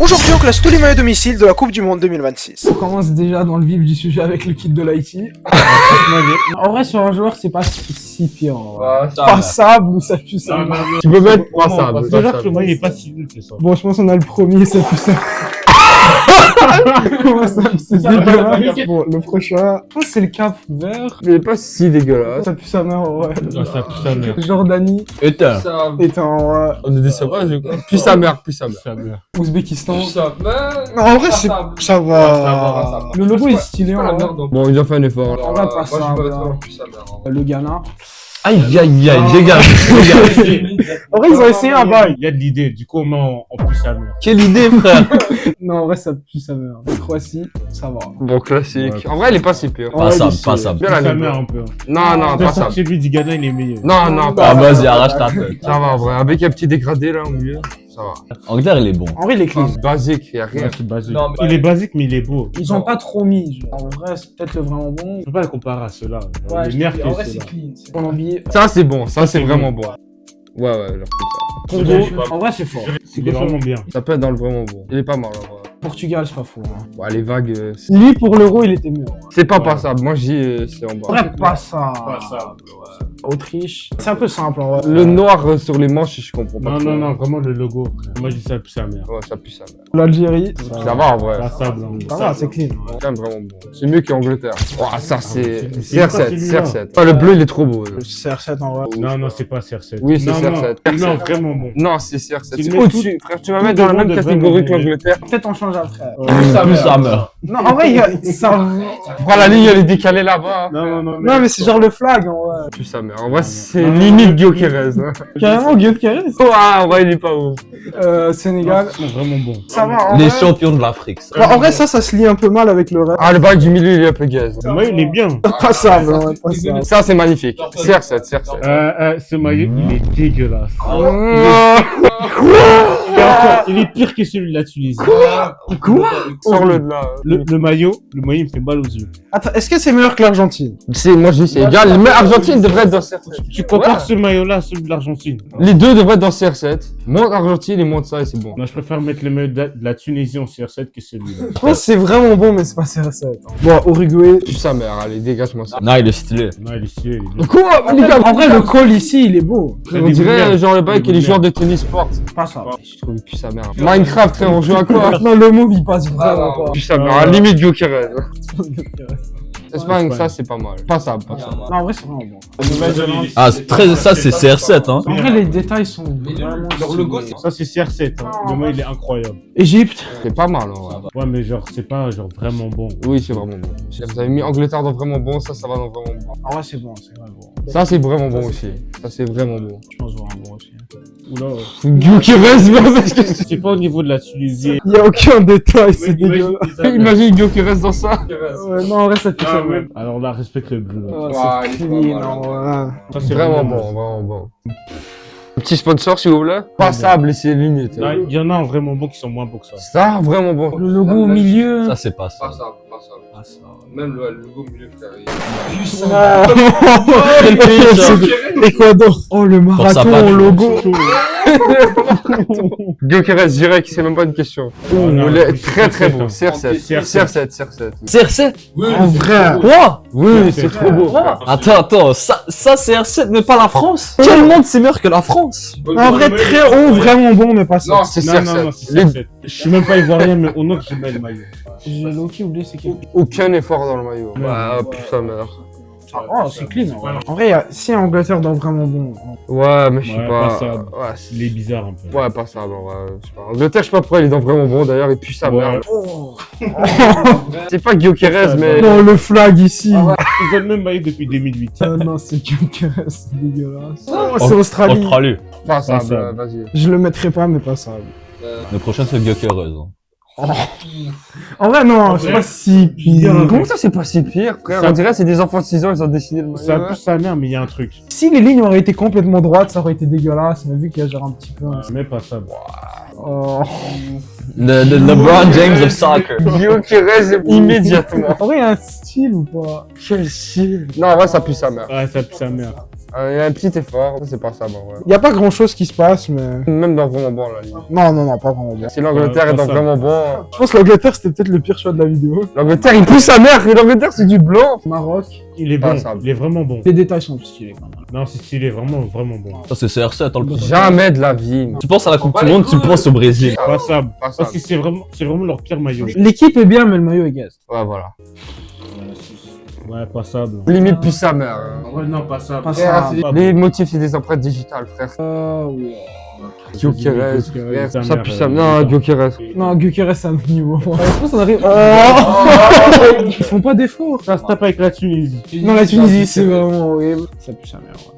Aujourd'hui, on classe tous les maillots domicile de la Coupe du Monde 2026. On commence déjà dans le vif du sujet avec le kit de l'Haïti. En vrai, sur un joueur, c'est pas si pire. Passable ou ça pue ça. Tu peux mettre passable. Déjà que le maillot est pas si nul que ça. Bon, je pense qu'on a le premier, ça pue ça. Comment ça, c'est dégueulasse. Bon, le prochain, je pense que c'est le cap vert. Il est pas si dégueulasse. Ça pue sa mère, ouais. Non, ça pue sa mère. Jordanie. Éteint. Ouais. On est des sauvages ou quoi? Puis sa mère, puis sa mère. Sa mère. Ouzbékistan. Non, en vrai, ça va. Le logo est stylé, en vrai. Bon, ils ont fait un effort. On va pas ça. Le Ghana. Aïe, aïe, aïe, les gars. En vrai, ils ont essayé un bail. Il y a de l'idée, du coup on met en plus sa mère. Quelle idée, frère. Non, en vrai, ça pue sa mère. Croatie, ça va. Bon, classique. Ouais. En vrai, il est pas si pire. Ouais, Passable, il est passable. Bien Sa la mère un peu. Non, non, Personne passable. chez lui du Ghana il est meilleur. Non, non, Ah, pas. vas-y, arrache ta tête. Ça va, en vrai. Avec un petit dégradé là au milieu, ça va. Angleterre, il est bon. En vrai, il est clean. Basique, y a rien. Ouais, c'est basique. Non, mais- Il est basique mais il est beau. Ils ont pas trop mis. Genre. En vrai, c'est peut-être le vraiment bon. Je peux pas le comparer à ceux-là. Ouais, Les nerfs en vrai, que c'est ceux-là. clean. Colombier. Ça, c'est bon. Ça, c'est c'est vraiment bon. bon. Ouais, ouais, genre comme Congo. En vrai, c'est fort. Il est vraiment bien. ça. Ça peut être dans le vraiment bon. Il est pas mal, en vrai. Portugal, c'est pas fou. Hein. Ouais, les vagues, Lui, pour l'euro, il était mieux. c'est pas Ouais. passable. Moi, je dis, c'est en En bas. vrai, pas ça. Passable, Autriche. C'est un peu simple, en vrai. Le noir sur les manches, je comprends pas. Non, trop. non, non, vraiment le logo. Moi je dis ça pue sa mère. Ouais, ça pue sa mère. L'Algérie. Ça va, en vrai. Passable. hein. Ça va, c'est clean. C'est quand même vraiment bon. C'est mieux qu'Angleterre. Ouah, ça c'est c'est pas CR7, celui-là. CR7. Ah, le bleu il est trop beau. Le CR7, en vrai. Non, non, c'est pas CR7. Oui, c'est Non, CR7. Non, non, vraiment bon. Non, c'est CR7. Tu C'est mets au-dessus, frère. Tu vas tout mettre dans la le même monde est catégorie vraiment qu'Angleterre. Peut-être on change après. Plus ça meurt. Non, en vrai, ça. Prends la ligne, elle est décalée là-bas. Non, non, non. Non, mais c'est genre le flag, en vrai. Plus sa mère. En vrai, c'est limite Gyökeres. Hein. Carrément, Guillaume Carré. Ouah, en vrai, il est pas ouf. Sénégal. Ils sont vraiment bons. Ça va, en Les vrai. champions de l'Afrique. ça. Bon, en vrai, ça se lie un peu mal avec le reste. Ah, le bac du milieu, il est un peu gaze. Le maillot il est bien. Passable, ouais, passable. Ça, c'est magnifique. CR7, CR7. Ce maillot il est dégueulasse. Il est pire que celui de la Tunisie. Sors-le de là. Le maillot il me fait mal aux yeux. Attends, est-ce que c'est meilleur que l'Argentine? Moi, je dis c'est égal. Mais Argentine devrait être dans CR7. Tu compares Ouais. ce maillot-là à celui de l'Argentine. Les deux devraient être dans CR7. Monte Argentine et monte ça et c'est bon. Moi, je préfère mettre le maillot de la Tunisie en CR7 que celui-là. Je pense que c'est vraiment bon, mais c'est pas CR7. Bon, Uruguay. Plus sa mère, allez, dégage-moi ça. Non, il est stylé. Non, il est stylé, il est bien. Quoi, les gars? En vrai, le call ici, il est beau. On dirait genre le bail que les joueurs de tennis portent. Pas ça. Je trouve plus sa mère. Minecraft, frère, on joue à quoi? Non, le move, il passe vraiment pas. Plus sa mère, à la limite Gyökeres. Espagne, ça c'est pas mal. Passable, passable. Non, en vrai, c'est vraiment bon. Ah, ça, c'est CR7, hein. En vrai, les détails sont vraiment. Leur logo, stylés. Ça, c'est CR7. Hein. Le maillot, il est incroyable. Égypte. C'est pas mal, en vrai. Ouais, mais genre, c'est pas genre vraiment bon. Oui, c'est vraiment bon. Vous avez mis Angleterre dans vraiment bon, ça va dans vraiment bon. En vrai, c'est bon, c'est vraiment bon. Ça, c'est vraiment bon aussi. Ça, c'est vraiment bon. Je pense voir un bon aussi. Oula. Gyökeres, parce que C'est pas au niveau de la Tunisie. Il y a aucun détail, c'est dégueulasse. imagine Gyökeres dans ça. Ouais, non, en vrai, ça pue Ah, ça. ouais. Alors là, respecte le bleu. Là. Ouais, Ah, c'est il est clean, pas mal. en vrai. Ça, c'est Vraiment bon, vraiment bon. Petit sponsor, s'il vous plaît. Passable et c'est limite. Là, il y en a un vraiment bon qui sont moins bons que ça. Ça, vraiment bon. Le logo au milieu. Ça, c'est pas ça. Passable. Même le logo milieu, frère. Quel pays, ça Ecuador. Oh, le Force à marathon pas. au logo. Gyökeres, je dirais que c'est même pas une question. non, Il est oui, très très c'est beau. ça. CR7. CR7, CR7. CR7? En vrai. Quoi? Oui, c'est trop beau. Attends, ça CR7, mais pas la France? Quel monde c'est meilleur que la France? En vrai, très haut, vraiment bon, mais pas ça. Non, c'est Non, non, non, CR7. c'est CR7. Je suis même pas ivoirien, mais au nom que je mets le maillot. J'ai low-key oublié c'est qui. Aucun effort dans le maillot. Ouais. Ah, putain, merde. Oh, c'est clean. En vrai. En vrai, si Angleterre dans vraiment bon. Ouais, mais je sais Ouais, pas. passable. Ouais, c'est- Il est bizarre un peu. ouais, passable, en vrai. Je sais pas. Angleterre, je sais pas pourquoi il est dans vraiment bon d'ailleurs, et puis sa Ouais. merde. C'est pas Gyökeres, mais. Non, le flag ici. Ils ont le même maillot depuis 2008. Non, c'est Gyökeres, c'est dégueulasse. Oh, c'est Australie. Australie. Passable, Passable. vas-y. Je le mettrai pas, mais passable. Le prochain, c'est Gyökeres. En vrai, non, c'est pas si pire. Comment ça, c'est pas si pire, frère? Ça- On dirait que c'est des enfants de 6 ans, ils ont dessiné le maillot. Ça pue sa mère, mais il y a un truc. Si les lignes auraient été complètement droites, ça aurait été dégueulasse. Mais vu qu'il y a genre un petit peu. Mais pas ça. Oh. Le LeBron James of soccer. Gyökeres immédiatement. En vrai, il y a un style ou pas? Quel style. Non, en vrai, ça pue sa mère. Ouais, ça pue sa mère. Il y a un petit effort, ça, c'est passable en vrai. Y a pas grand chose qui se passe, mais. Même dans vraiment bon, la limite. Non, non, non, pas vraiment bien. Si l'Angleterre est dans passable. vraiment bon. Je pense que l'Angleterre c'était peut-être le pire choix de la vidéo. L'Angleterre, il pousse sa mère, et l'Angleterre, c'est du blanc. Maroc. Il est bon, Passable. il est vraiment bon. Les détails sont stylés quand même. Non, c'est stylé, vraiment, vraiment bon. Ça, c'est CR7, hein, le plus. Jamais de la vie. Tu penses à la Coupe du Monde, tu penses au Brésil. Passable. Passable. Parce que c'est vraiment leur pire maillot. L'équipe est bien, mais le maillot est gaz. Ouais, voilà. Ouais, passable. Limite, plus sa mère. hein. Ouais, non, passable. Pas Frère, ça. les motifs, c'est des empreintes digitales, frère. Ouais. Gyökeres, frère. sa Ça mère, pue sa mère. Non, Gyökeres. Non, Gyökeres c'est un autre niveau. Je pense qu'on arrive. Oh Ils font pas d'efforts. Ça se tape avec la Tunisie. Non, la Tunisie c'est vraiment horrible. Ça pue sa mère, ouais.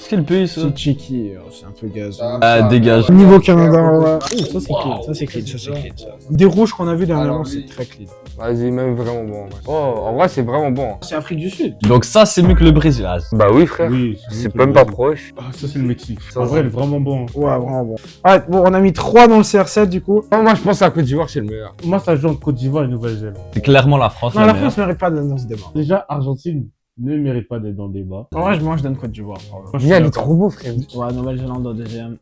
C'est quel pays, ça? C'est Tchéquie, c'est un peu gaz. Ah, dégage. Niveau Canada, ouais. Oh, ça c'est clean, ça c'est clean, ça c'est clean. Ça. Des rouges qu'on a vu dernièrement, c'est très clean. Vas-y, même vraiment bon. Ouais. Oh, en vrai, c'est vraiment bon. C'est Afrique du Sud. Donc ça, c'est mieux que le Brésil. Ah, Bah oui, frère. Oui, C'est même pas proche. Ah, ça, c'est le Mexique. Ça, En vrai, il est vraiment bon. Ouais, vraiment bon. Ouais, bon, on a mis 3 dans le CR7 du coup. Non, moi, je pense à Côte d'Ivoire, c'est le meilleur. Moi, ça joue entre Côte d'Ivoire et Nouvelle-Zélande. c'est clairement la France. Non, la la meilleure. France mérite pas d'être dans ce débat. Déjà, Argentine ne mérite pas d'être dans le débat. En vrai, moi je donne Côte d'Ivoire. Moi, je suis Viens, il est d'accord. trop beau, frère. Ouais, Nouvelle-Zélande au deuxième.